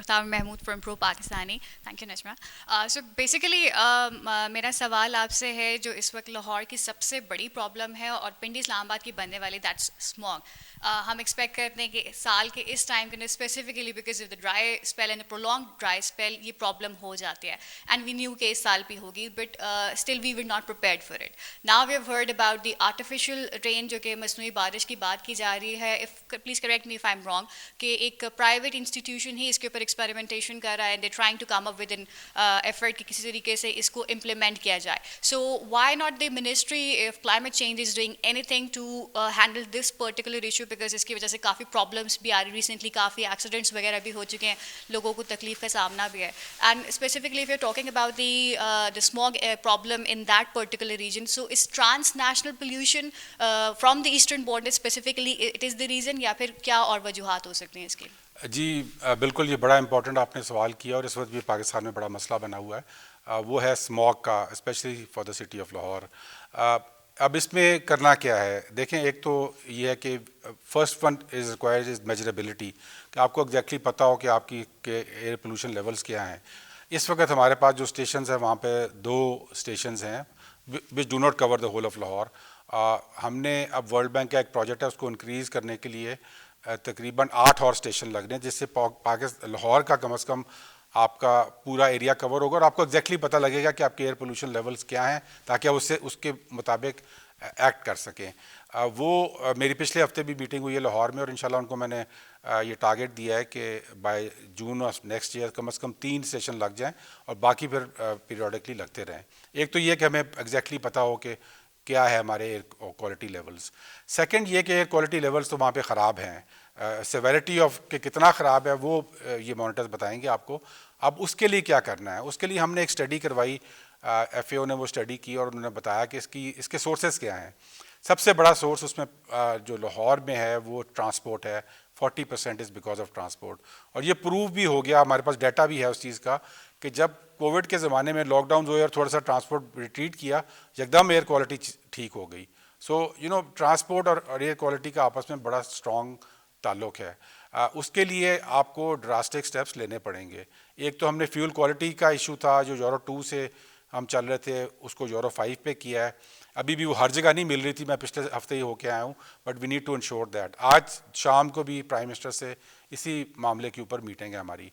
Aftab Mahmood from pro Pakistani. Thank you Najma. So basically मेरा सवाल आपसे है, जो इस वक्त लाहौर की सबसे बड़ी प्रॉब्लम है और पिंडी इस्लामाबाद की बनने वाली, दैट्स स्मॉग. हम एक्सपेक्ट करते हैं कि साल के इस टाइम के अंदर specifically because of the dry spell and prolong dry spell ये प्रॉब्लम हो जाती है, एंड वी न्यू कि इस साल भी होगी, but still we were not prepared for it. Now we have heard about the artificial rain, जो कि मसनूई बारिश की बात की जा रही है. If please correct me if I am wrong, कि एक प्राइवेट इंस्टीट्यूशन ही इसके ऊपर एक्सपेरिमेंटेशन कर रहा है, and they trying to come up with an effort कि किसी तरीके से इसको इम्प्लीमेंट किया जाए. So why not the ministry of climate change is doing anything to handle this particular issue, because इसकी वजह से काफ़ी प्रॉब्लम्स भी आ रही. रिसेंटली काफ़ी एक्सीडेंट्स वगैरह भी हो चुके हैं, लोगों को तकलीफ का सामना भी है. And specifically if you are talking about the smog problem in that particular region, so इस transnational pollution from the eastern border specifically it is the reason, या फिर क्या और वजूहात हो सकते हैं इसके? जी बिल्कुल, ये बड़ा इंपॉर्टेंट आपने सवाल किया और इस वक्त भी पाकिस्तान में बड़ा मसला बना हुआ है. वो है स्मॉग का, specially for the city of Lahore. अब इसमें करना क्या है, देखें, एक तो ये है कि first one is required is measurability, कि आपको एग्जैक्टली पता हो कि आपकी के एयर पोल्यूशन लेवल्स क्या हैं. इस वक्त हमारे पास जो स्टेशंस हैं, वहाँ पे 2 स्टेशंस हैं which do not cover the whole of Lahore. हमने अब वर्ल्ड बैंक का एक प्रोजेक्ट है, उसको इंक्रीज़ करने के लिए तकरीबन 8 और स्टेशन लगने हैं, जिससे पाकिस्तान लाहौर का कम अज़ कम आपका पूरा एरिया कवर होगा और आपको एग्जैक्टली पता लगेगा कि आपके एयर पोल्यूशन लेवल्स क्या हैं, ताकि आप उससे उसके मुताबिक एक्ट कर सकें. मेरी पिछले हफ्ते भी मीटिंग हुई है लाहौर में, और इंशाल्लाह उनको मैंने ये टारगेट दिया है कि by June of next year कम से कम 3 स्टेशन लग जाएं और बाकी फिर पीरियडिकली लगते रहें. एक तो ये कि हमें एग्जैक्टली पता हो कि क्या है हमारे एयर क्वालिटी लेवल्स. सेकंड ये कि एयर क्वालिटी लेवल्स तो वहाँ पे ख़राब हैं. सेवेरिटी ऑफ के कितना ख़राब है वो ये मॉनिटर्स बताएंगे आपको. अब उसके लिए क्या करना है, उसके लिए हमने एक स्टडी करवाई, FAO ने वो स्टडी की और उन्होंने बताया कि इसके सोर्सेज क्या हैं. सबसे बड़ा सोर्स उसमें जो लाहौर में है वो ट्रांसपोर्ट है. 40% इज़ बिकॉज ऑफ ट्रांसपोर्ट. और ये प्रूव भी हो गया, हमारे पास डाटा भी है उस चीज़ का, कि जब कोविड के ज़माने में लॉकडाउन हुए और थोड़ा सा ट्रांसपोर्ट रिट्रीट किया, एकदम एयर क्वालिटी ठीक हो गई. सो ट्रांसपोर्ट और एयर क्वालिटी का आपस में बड़ा स्ट्रॉन्ग ताल्लुक़ है. उसके लिए आपको ड्रास्टिक स्टेप्स लेने पड़ेंगे. एक तो हमने फ्यूल क्वालिटी का इशू था, जो यूरो 2 से हम चल रहे थे, उसको यूरो 5 पे किया है. अभी भी वो हर जगह नहीं मिल रही थी, मैं पिछले हफ्ते ही होके आया हूँ, but we need to ensure that. आज शाम को भी प्राइम मिनिस्टर से इसी मामले के ऊपर मीटिंग है हमारी.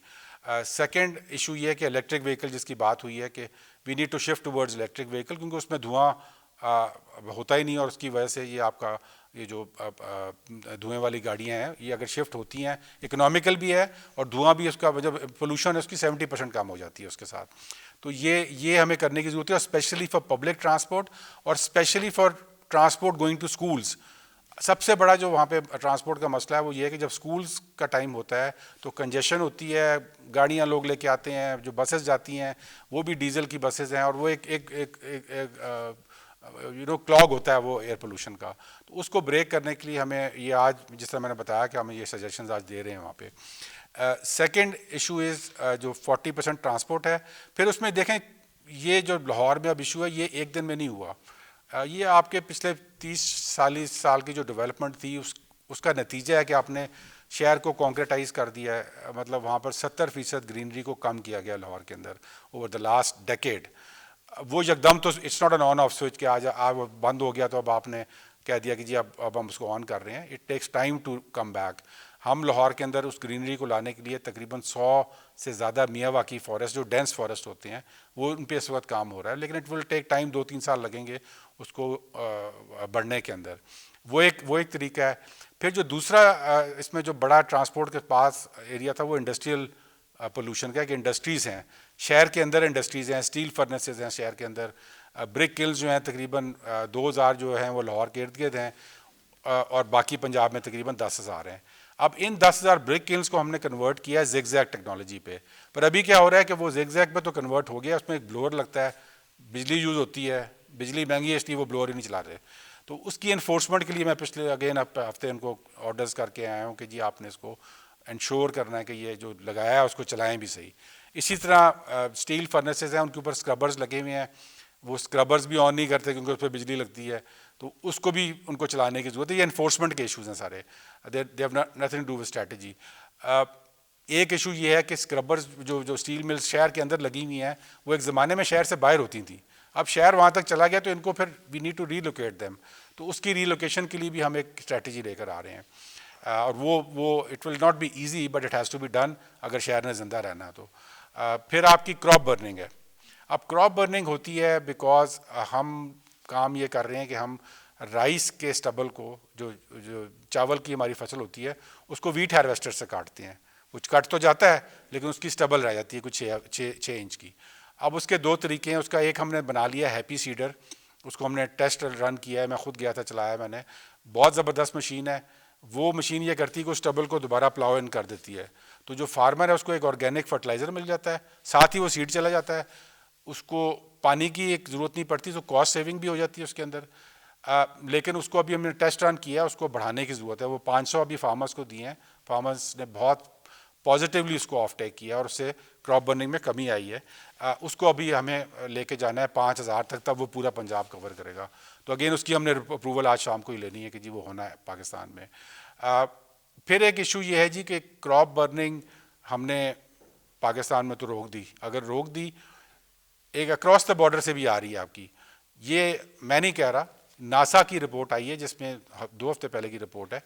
सेकेंड इशू ये है कि इलेक्ट्रिक व्हीकल जिसकी बात हुई है, कि we need to shift towards electric vehicle, क्योंकि उसमें धुआं होता ही नहीं, और उसकी वजह से ये आपका ये जो धुएं वाली गाड़ियाँ हैं, ये अगर शिफ्ट होती हैं, इकोनॉमिकल भी है और धुआं भी, उसका जब पोल्यूशन है उसकी 70% कम हो जाती है उसके साथ. तो ये हमें करने की ज़रूरत है, स्पेशली फॉर पब्लिक ट्रांसपोर्ट और specially for transport going to schools. सबसे बड़ा जो वहाँ पे ट्रांसपोर्ट का मसला है वो ये है कि जब स्कूल्स का टाइम होता है तो कंजेशन होती है, गाड़ियाँ लोग लेके आते हैं, जो बसेस जाती हैं वो भी डीजल की बसेस हैं, और वो एक क्लॉग होता है वो एयर पोल्यूशन का. तो उसको ब्रेक करने के लिए हमें ये, आज जिस तरह मैंने बताया कि हमें ये सजेशंस आज दे रहे हैं वहाँ पे. सेकंड इशू इज़ जो 40% ट्रांसपोर्ट है. फिर उसमें देखें, ये जो लाहौर में अब इशू है ये एक दिन में नहीं हुआ. ये आपके पिछले 30-40 साल की जो डेवलपमेंट थी उसका नतीजा है कि आपने शहर को कॉन्क्रेटाइज कर दिया है. मतलब वहाँ पर 70% ग्रीनरी को कम किया गया लाहौर के अंदर ओवर द लास्ट डेकेड. वो एकदम तो it's not an on off switch कि आज बंद हो गया तो अब आपने कह दिया कि जी अब हम उसको ऑन कर रहे हैं. It takes time to come back. हम लाहौर के अंदर उस ग्रीनरी को लाने के लिए तकरीबन 100 से ज़्यादा मियावाकी फॉरेस्ट, जो डेंस फॉरेस्ट होते हैं, वो उन पर इस वक्त काम हो रहा है, लेकिन इट विल टेक टाइम, 2-3 साल लगेंगे उसको बढ़ने के अंदर. वो एक तरीका है. फिर जो दूसरा इसमें जो बड़ा ट्रांसपोर्ट के पास एरिया था वो इंडस्ट्रियल पोल्यूशन का, कि इंडस्ट्रीज़ हैं शहर के अंदर, इंडस्ट्रीज़ हैं, स्टील फर्नेसेस हैं शहर के अंदर, ब्रिक किल्स जो हैं तकरीबन 2000 जो हैं वो लाहौर के इर्द गिर्द हैं, और बाकी पंजाब में तकरीबन 10,000 हैं. अब इन 10,000 ब्रिक किल्स को हमने कन्वर्ट किया है ज़िगज़ैग टेक्नोलॉजी पे. पर अभी क्या हो रहा है कि वो ज़िगज़ैग पे तो कन्वर्ट हो गया, उसमें एक ब्लोअर लगता है, बिजली यूज़ होती है, बिजली महंगी है इसलिए वो ब्लोअर ही नहीं चला रहे. तो उसकी इन्फोर्समेंट के लिए मैं पिछले हफ्ते उनको ऑर्डर्स करके आया हूँ कि जी आपने इसको इंश्योर करना है कि ये जो लगाया है उसको चलाएं भी सही. इसी तरह स्टील फर्नेसेस हैं, उनके ऊपर स्क्रबर्स लगे हुए हैं, वो स्क्रबर्स भी ऑन नहीं करते क्योंकि उस पर बिजली लगती है, तो उसको भी उनको चलाने की ज़रूरत है. ये इन्फोर्समेंट के इशूज़ हैं सारे, they have nothing to do with strategy. ایک ایشو یہ ہے کہ اسکربرز جو اسٹیل ملز شہر کے اندر لگی ہوئی ہیں وہ ایک زمانے میں شہر سے باہر ہوتی تھیں, اب شہر وہاں تک چلا گیا تو ان کو پھر we need to relocate them, تو اس کی ری لوکیشن کے لیے بھی ہم ایک اسٹریٹجی لے کر آ رہے ہیں, اور وہ it will not be easy but it has to be done اگر شہر نے زندہ رہنا تو. پھر آپ کی کراپ برننگ ہے. اب کراپ برننگ ہوتی ہے بیکاز ہم کام یہ کر رہے ہیں کہ ہم رائس کے اسٹبل کو جو چاول کی ہماری فصل ہوتی ہے اس کو ویٹ ہارویسٹر سے کاٹتے ہیں, کچھ کٹ تو جاتا ہے لیکن اس کی اسٹبل رہ جاتی ہے کچھ 6 انچ کی. اب اس کے 2 طریقے ہیں, اس کا ایک ہم نے بنا لیا ہیپی سیڈر, اس کو ہم نے ٹیسٹ رن کیا ہے, میں خود گیا تھا چلایا میں نے, بہت زبردست مشین ہے. وہ مشین یہ کرتی ہے کہ اس اسٹبل کو دوبارہ پلاؤ ان کر دیتی ہے, تو جو فارمر ہے اس کو ایک آرگینک فرٹیلائزر مل جاتا ہے, ساتھ ہی وہ سیڈ چلا جاتا ہے, اس کو پانی کی ایک ضرورت نہیں پڑتی, تو کاسٹ سیونگ بھی ہو جاتی ہے اس کے اندر. لیکن اس کو ابھی ہم نے ٹیسٹ رن کیا ہے, اس کو بڑھانے کی ضرورت ہے. وہ 500 ابھی فارمرز کو دیے ہیں, فارمرز نے بہت پازیٹیولی اس کو آف ٹیک کیا اور اس سے کراپ برننگ میں کمی آئی ہے. اس کو ابھی ہمیں لے کے جانا ہے 5000 تک, تب وہ پورا پنجاب کور کرے گا. تو اگین اس کی ہم نے اپروول آج شام کو ہی لینی ہے کہ جی وہ ہونا ہے پاکستان میں. پھر ایک ایشو یہ ہے جی کہ کراپ برننگ ہم نے پاکستان میں تو روک دی, اگر روک دی ایک اکراس دا بارڈر سے بھی آ رہی ہے آپ کی, یہ میں نہیں کہہ رہا, ناسا کی رپورٹ آئی ہے جس میں 2 ہفتے پہلے کی رپورٹ ہے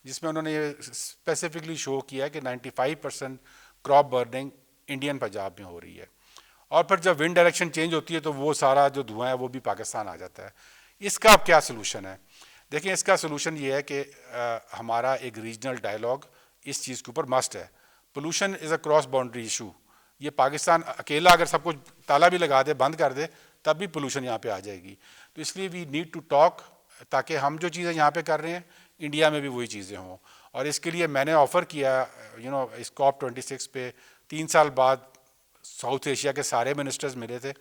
جس میں انہوں نے یہ اسپیسیفکلی شو کیا ہے کہ 95% کراپ برننگ انڈین پنجاب میں ہو رہی ہے. اور پھر جب ونڈ ڈائریکشن چینج ہوتی ہے تو وہ سارا جو دھواں ہے وہ بھی پاکستان آ جاتا ہے. اس کا اب کیا سلوشن ہے؟ دیکھیں اس کا سلوشن یہ ہے کہ ہمارا ایک ریجنل ڈائلاگ اس چیز کے اوپر مسٹ ہے. Pollution is a cross boundary issue, یہ پاکستان اکیلا اگر سب کچھ تالا بھی لگا دے بند کر دے تب بھی پولوشن یہاں پہ آ جائے گی. تو اس لیے وی نیڈ ٹو ٹاک, تاکہ ہم جو چیزیں یہاں پہ کر رہے ہیں انڈیا میں بھی وہی چیزیں ہوں. اور اس کے لیے میں نے آفر کیا اس COP26 پہ 3 سال بعد ساؤتھ ایشیا کے سارے منسٹرز ملے تھے,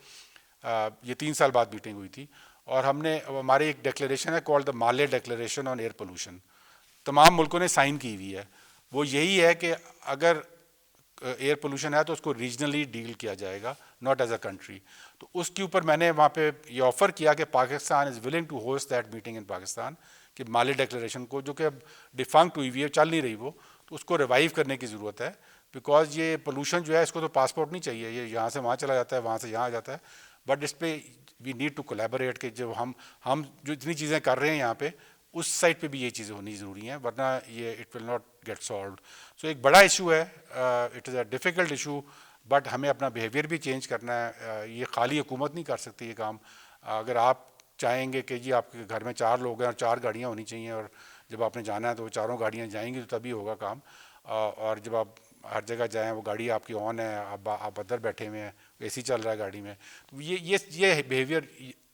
یہ 3 سال بعد میٹنگ ہوئی تھی, اور ہم نے ہماری ایک ڈکلیریشن ہے called the Male declaration on air pollution, تمام ملکوں نے سائن کی ہوئی ہے. وہ یہی ہے کہ اگر ایئر پولوشن ہے تو اس کو ریجنلی ڈیل کیا جائے گا, ناٹ ایز اے کنٹری. تو اس کے اوپر میں نے وہاں پہ یہ آفر کیا کہ Pakistan is willing to host that meeting in Pakistan, کہ مالے ڈکلیریشن کو جو کہ اب ڈیفنکٹ ہوئی ہوئی ہے, چل نہیں رہی وہ, تو اس کو ریوائیو کرنے کی ضرورت ہے. بیکاز یہ پولوشن جو ہے اس کو تو پاسپورٹ نہیں چاہیے, یہ یہاں سے وہاں چلا جاتا ہے, وہاں سے یہاں آ جاتا ہے, بٹ اس پہ وی نیڈ ٹو کولیبوریٹ کہ جو ہم جو اتنی چیزیں کر رہے ہیں یہاں پہ اس سائڈ پہ بھی یہ چیزیں ہونی ضروری ہیں, ورنہ یہ it will not get solved. So ایک بڑا ایشو ہے, it is a difficult issue, but ہمیں اپنا بیہیویئر بھی چینج کرنا ہے. یہ خالی حکومت نہیں کر سکتی یہ کام. اگر آپ چاہیں گے کہ جی آپ کے گھر میں 4 لوگ ہیں اور 4 گاڑیاں ہونی چاہیے, اور جب آپ نے جانا ہے تو وہ چاروں گاڑیاں جائیں گی تو تبھی ہوگا کام. اور جب آپ ہر جگہ جائیں وہ گاڑی آپ کی آن ہے, آپ اندر بیٹھے ہوئے ہیں, اے سی چل رہا ہے گاڑی میں, تو یہ behaviour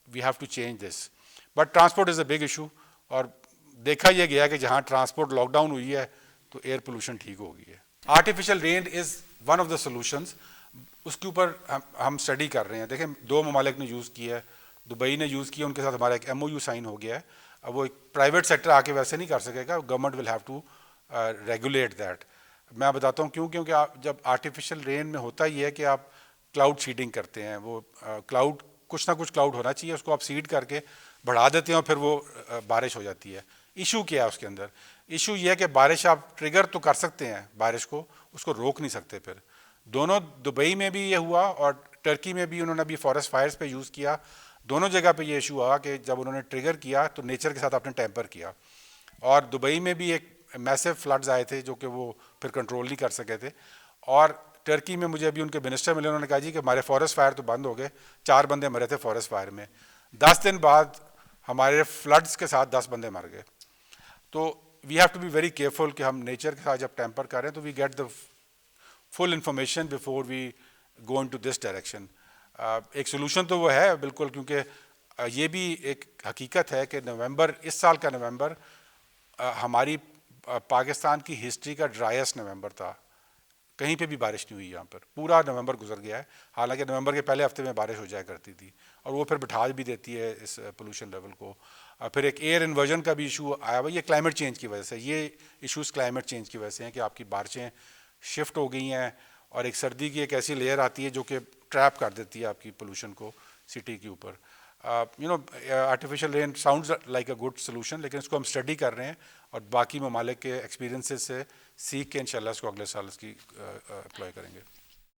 we have to change this. But transport is a big issue, اور دیکھا یہ گیا کہ جہاں ٹرانسپورٹ لاک ڈاؤن ہوئی ہے تو ایئر پولوشن ٹھیک ہو گئی ہے. Artificial rain is one of the solutions, اس کے اوپر ہم اسٹڈی کر رہے ہیں. دیکھیں 2 ممالک نے یوز کیا ہے, دبئی نے یوز کیا, ان کے ساتھ ہمارا ایک MOU سائن ہو گیا ہے. اب وہ ایک پرائیویٹ سیکٹر آ کے ویسے نہیں کر سکے گا, government will have to regulate that. میں بتاتا ہوں کیوں, کیونکہ آپ جب آرٹیفیشیل رین میں ہوتا یہ ہے کہ آپ کلاؤڈ سیڈنگ کرتے ہیں, وہ کلاؤڈ کچھ نہ کچھ کلاؤڈ ہونا چاہیے, اس کو آپ سیڈ کر کے بڑھا دیتے ہیں اور پھر وہ بارش ہو جاتی ہے. ایشو کیا ہے اس کے اندر؟ ایشو یہ ہے کہ بارش آپ ٹریگر تو کر سکتے ہیں بارش کو, اس کو روک نہیں سکتے. پھر دونوں دبئی میں بھی یہ ہوا اور ٹرکی میں بھی انہوں نے ابھی فارسٹ فائرز پہ یوز کیا, دونوں جگہ پہ یہ ایشو ہوا کہ جب انہوں نے ٹریگر کیا تو نیچر کے ساتھ آپ نے ٹیمپر کیا. اور دبئی میں بھی ایک میسو فلڈز آئے تھے جو کہ وہ پھر کنٹرول نہیں کر سکے تھے. اور ٹرکی میں مجھے ابھی ان کے منسٹر ملے, انہوں نے کہا جی کہ ہمارے فارسٹ فائر تو بند ہو گئے, 4 بندے مرے تھے فارسٹ فائر میں, 10 دن بعد ہمارے فلڈز کے ساتھ 10 بندے مر گئے. تو we have to be very careful کہ ہم نیچر کے ساتھ جب ٹیمپر کر رہے ہیں تو we get the full information before we go into this direction. ایک سولوشن تو وہ ہے بالکل, کیونکہ یہ بھی ایک حقیقت ہے کہ نومبر, اس سال کا نومبر ہماری پاکستان کی ہسٹری کا ڈرائیسٹ نومبر تھا. کہیں پہ بھی بارش نہیں ہوئی یہاں پر, پورا نومبر گزر گیا ہے. حالانکہ نومبر کے پہلے ہفتے میں بارش ہو جایا کرتی تھی, اور وہ پھر بٹھا بھی دیتی ہے اس پولوشن لیول کو. پھر ایک ایئر انورژن کا بھی ایشو آیا ہوا, یہ کلائمیٹ چینج کی وجہ سے, یہ ایشوز کلائمیٹ چینج کی وجہ سے ہیں کہ آپ کی بارشیں شفٹ ہو گئی ہیں, اور ایک سردی کی ایک ایسی لیئر آتی ہے جو کہ ٹریپ کر دیتی ہے آپ کی پولوشن کو سٹی کے اوپر. Artificial rain sounds like a good solution, لیکن اس کو ہم اسٹڈی کر رہے ہیں اور باقی ممالک کے ایکسپیرینسز سے سیکھ کے انشاءاللہ اس کو اگلے سال اس کی اپلائی کریں گے.